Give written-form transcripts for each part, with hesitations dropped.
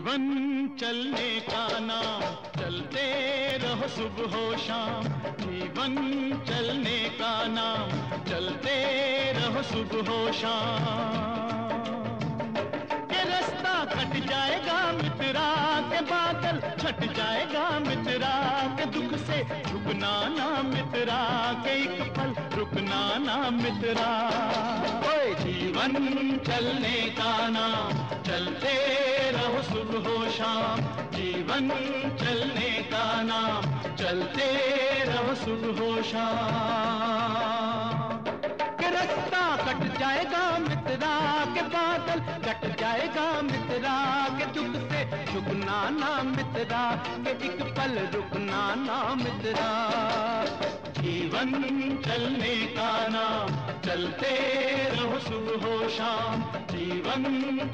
जीवन चलने का नाम, चलते रहो सुबह हो शाम। जीवन चलने का नाम, चलते रहो सुबह हो शाम। के रास्ता कट जाएगा मित्रा, के बादल छट जाएगा मित्रा, के दुख से झुकना ना मित्रा, के एक पल रुकना ना मित्रा। ओए जीवन चलने का नाम, चलते रहो सुबह हो शाम। जीवन चलने का नाम, चलते रहो सुबह हो शाम। के रास्ता कट जाएगा मित्रा, के बादल कट जाएगा मित्रा, के दुख से झुकना ना मित्रा, के एक पल रुकना ना मित्रा। जीवन चलने का नाम, चलते रहो सुबह हो शाम। जीवन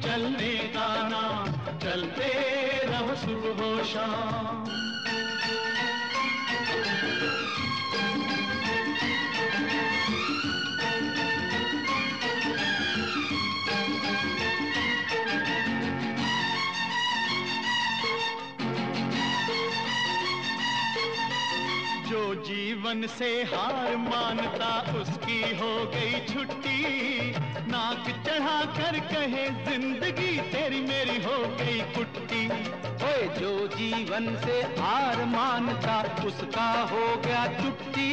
चलने का नाम, चलते रहो सुबह हो शाम। जो जीवन से हार मानता उसकी हो गई छुट्टी, नाक चढ़ा कर कहे जिंदगी तेरी मेरी हो गई कुट्टी। ओए जो जीवन से हार मानता उसका हो गया छुट्टी,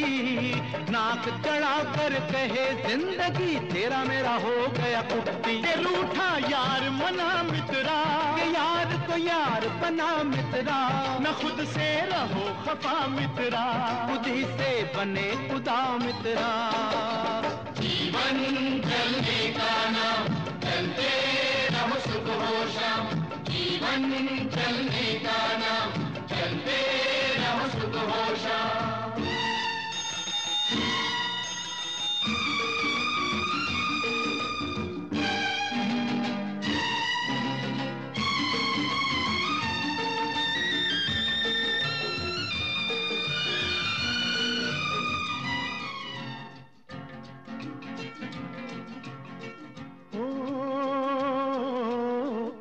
नाक चढ़ा कर कहे जिंदगी तेरा मेरा हो गया कुट्टी। के रूठा यार मना मित्रा, के यार को यार बना मित्रा, न खुद से रहो खफा मित्रा, खुद ही से बने खुदा मित्रा। जीवन चलने का नाम, चलते रहो सुबह हो शाम। जीवन चलने का नाम, चलते रहो सुबह हो शाम।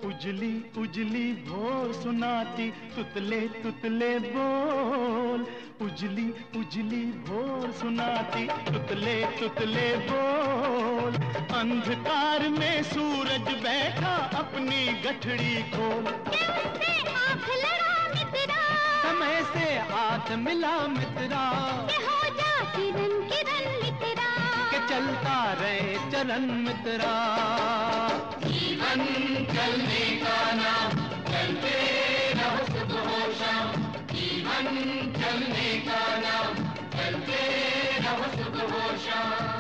उजली उजली भोर सुनाती तुतले तुतले बोल। उजली उजली भोर सुनाती तुतले तुतले बोल। अंधकार में सूरज बैठा अपनी गठड़ी खोल। से आँख लड़ा मित्रा, समय से हाथ मिला मित्रा, के हो जा किरण किरण मित्रा, के चलता रहे चरण मित्रा। जीवन चलने का नाम, चलते रहो सुबह हो शाम। जीवन चलने का नाम, चलते रहो सुबह हो शाम।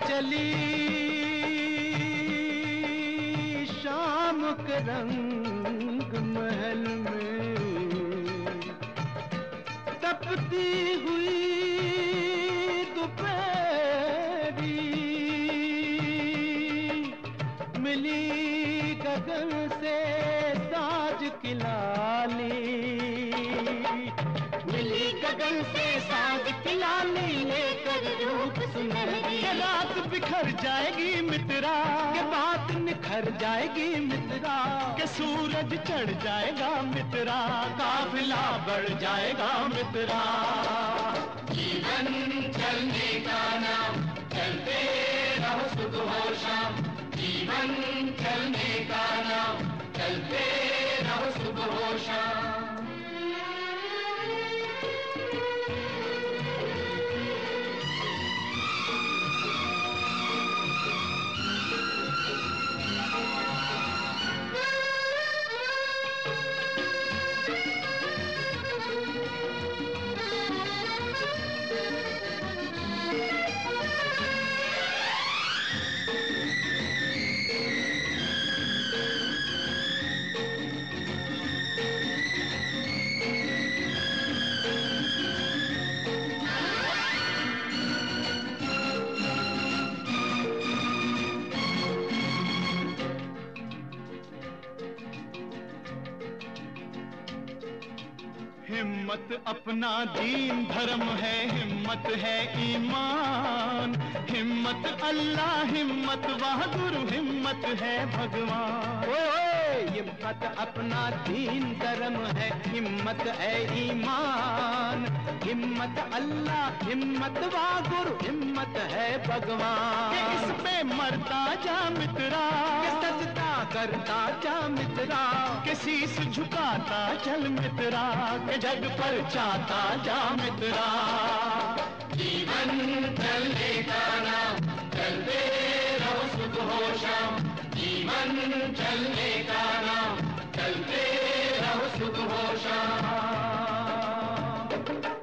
चली शाम के रंग महल में, तपती हुई दोपहरी, मिली गगन से साज की लाली, मिली गगन से साज की लाली, लेकर रूप सुनहरी। के रात बिखर जाएगी मित्रा, के बात निखर जाएगी मित्रा, के सूरज चढ़ जाएगा मित्रा, काफिला बढ़ जाएगा मित्रा। जीवन चलने का नाम, चलते रहो सुबह हो शाम। जीवन चलने का नाम, चलते रहो सुबह हो शाम। अपना दीन धर्म है, हिम्मत है ईमान। हिम्मत अल्लाह, हिम्मत बहादुर, हिम्मत है भगवान। हिम्मत अपना दीन धर्म है, हिम्मत है ईमान। हिम्मत अल्लाह, हिम्मत बहादुर, हिम्मत है भगवान। इस पे मरता जा मित्रा, सजदा करता जा मित्रा, के शीश झुकाता चल मित्रा, के जग पर चाहता जा मित्रा। जीवन चलने का नाम, चलते रहो सुबह हो शाम। जीवन चलने का नाम, चलते रहो सुबह हो शाम।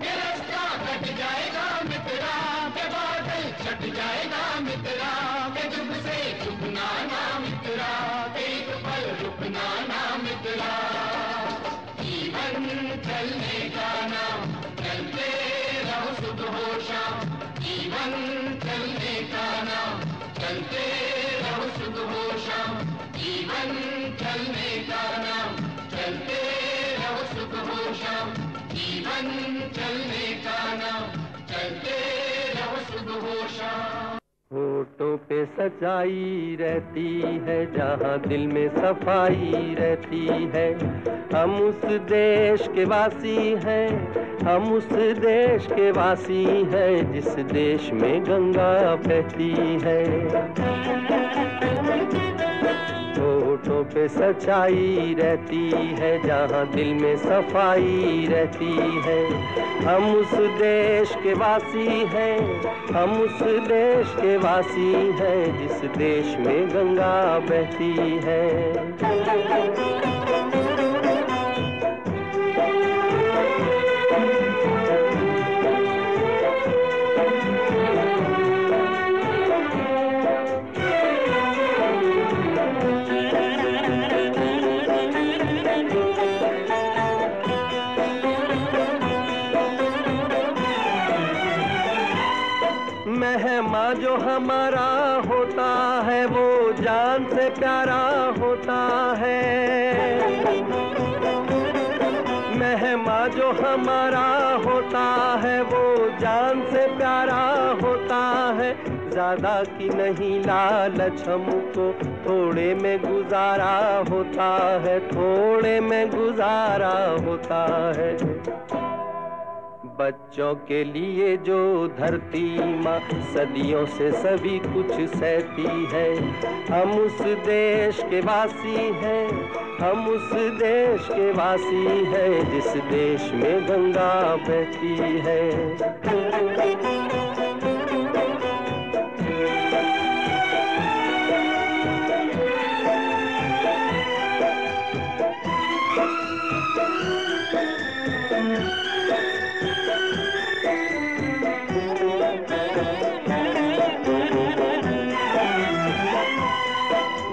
ये रास्ता कट जाएगा मित्रा, के बादल छट जाएगा मित्रा, के चुप से चुपना ना मित्रा, के एक पल रुकना ना मित्रा। जीवन चलने का नाम, चलते रहो सुबह हो शाम। जीवन चलने का नाम, चलते रहो सुबह हो शाम। जीवन चलने का नाम, चलते रहो सुबह हो शाम। जीवन चलने का नाम, चलते रहो सुबह हो शाम। होठों पे सच्चाई रहती है, जहाँ दिल में सफाई रहती है। हम उस देश के वासी हैं, हम उस देश के वासी हैं, जिस देश में गंगा बहती है। होठों पे सच्चाई रहती है, जहाँ दिल में सफाई रहती है। हम उस देश के वासी हैं, हम उस देश के वासी हैं, जिस देश में गंगा बहती है। मेहमा जो हमारा होता है, वो जान से प्यारा होता है। मेहमा जो हमारा होता है, वो जान से प्यारा होता है। ज्यादा की नहीं लालच हमको, थोड़े में गुजारा होता है, थोड़े में गुजारा होता है। बच्चों के लिए जो धरती माँ सदियों से सभी कुछ सहती है। हम उस देश के वासी हैं, हम उस देश के वासी हैं, जिस देश में गंगा बहती है।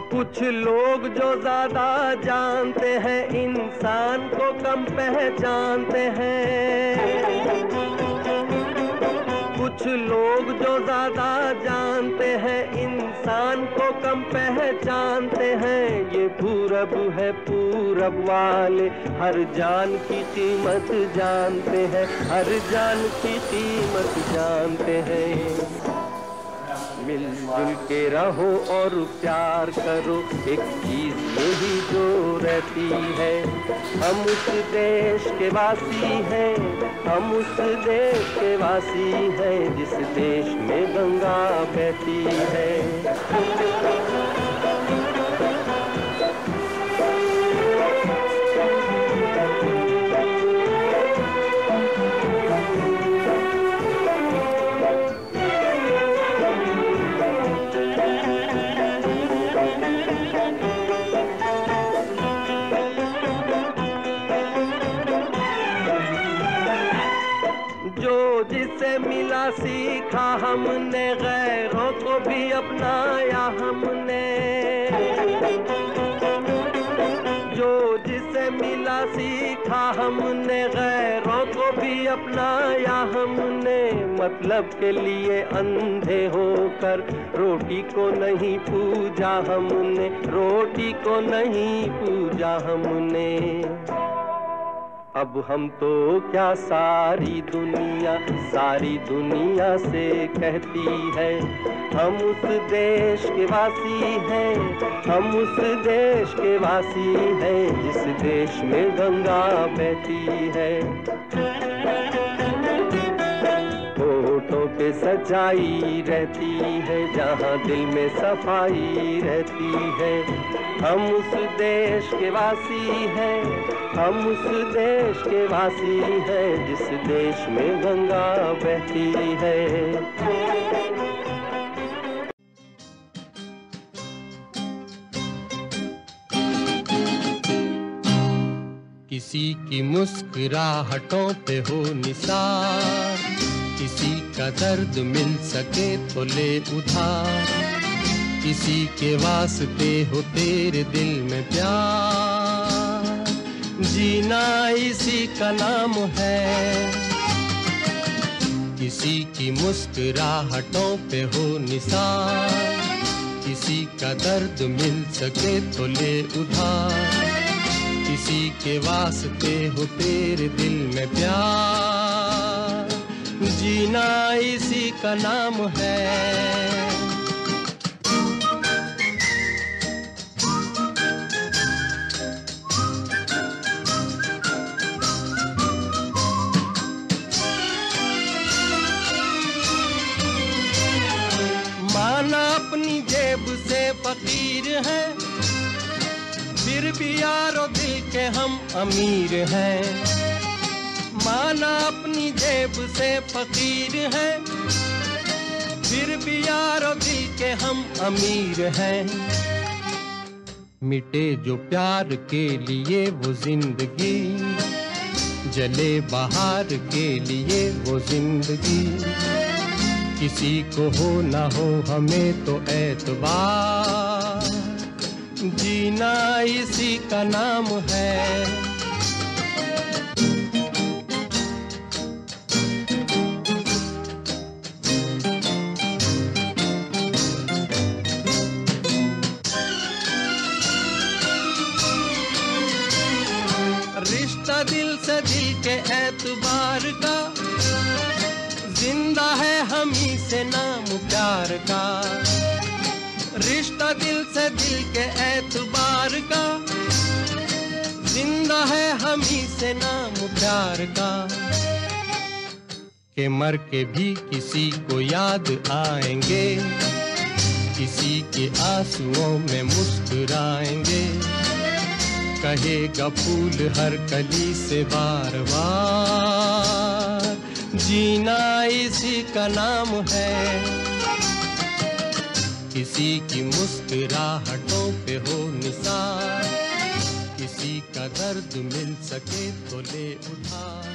कुछ लोग जो ज्यादा जानते हैं, इंसान को कम पहचानते हैं। कुछ लोग जो ज्यादा जानते हैं, इंसान को कम पहचानते हैं। ये पूरब है, पूरब वाले हर जान की कीमत जानते हैं, हर जान की कीमत जानते हैं। मिलजुल के रहो और प्यार करो, एक चीज यही जो रहती है। हम उस देश के वासी हैं, हम उस देश के वासी हैं, जिस देश में गंगा बहती है। जिसे मिला सीखा हमने, गैरों को भी अपनाया हमने। जो जिसे मिला सीखा हमने, गैरों को भी अपनाया हमने। मतलब के लिए अंधे होकर रोटी को नहीं पूजा हमने, रोटी को नहीं पूजा हमने। अब हम तो क्या सारी दुनिया से कहती है, हम उस देश के वासी हैं, हम उस देश के वासी हैं, जिस देश में गंगा बहती है। होठों पे सच्चाई रहती है, जहाँ दिल में सफाई रहती है। हम उस देश के वासी हैं, हम उस देश के वासी हैं, जिस देश में गंगा बहती है। किसी की मुस्कुराहटों पे हो निसार, किसी का दर्द मिल सके तो ले उधार, किसी के वास्ते हो तेरे दिल में प्यार, जीना इसी का नाम है। किसी की मुस्कुराहटों पे हो निसार, किसी का दर्द मिल सके तो ले उधार, किसी के वास्ते हो तेरे दिल में प्यार, जीना इसी का नाम है। माना अपनी जेब से फकीर है, फिर भी यारो दिल के हम अमीर हैं। माना अपनी जेब से फकीर है, फिर भी यारो दिल के हम अमीर हैं। मिटे जो प्यार के लिए वो जिंदगी, जले बाहर के लिए वो जिंदगी, किसी को हो ना हो हमें तो एतबार, जीना इसी का नाम है। रिश्ता दिल से दिल के एतबार का, जिंदा है हम ही से नाम प्यार का। रिश्ता दिल से दिल के एतबार का, जिंदा है हम ही से नाम प्यार का। के मर के भी किसी को याद आएंगे, किसी के आंसुओं में मुस्कुराएंगे, कहेगा फूल हर कली से बार बार, जीना इसी का नाम है। किसी की मुस्कुराहटों पे हो निसार, किसी का दर्द मिल सके तो ले उधार,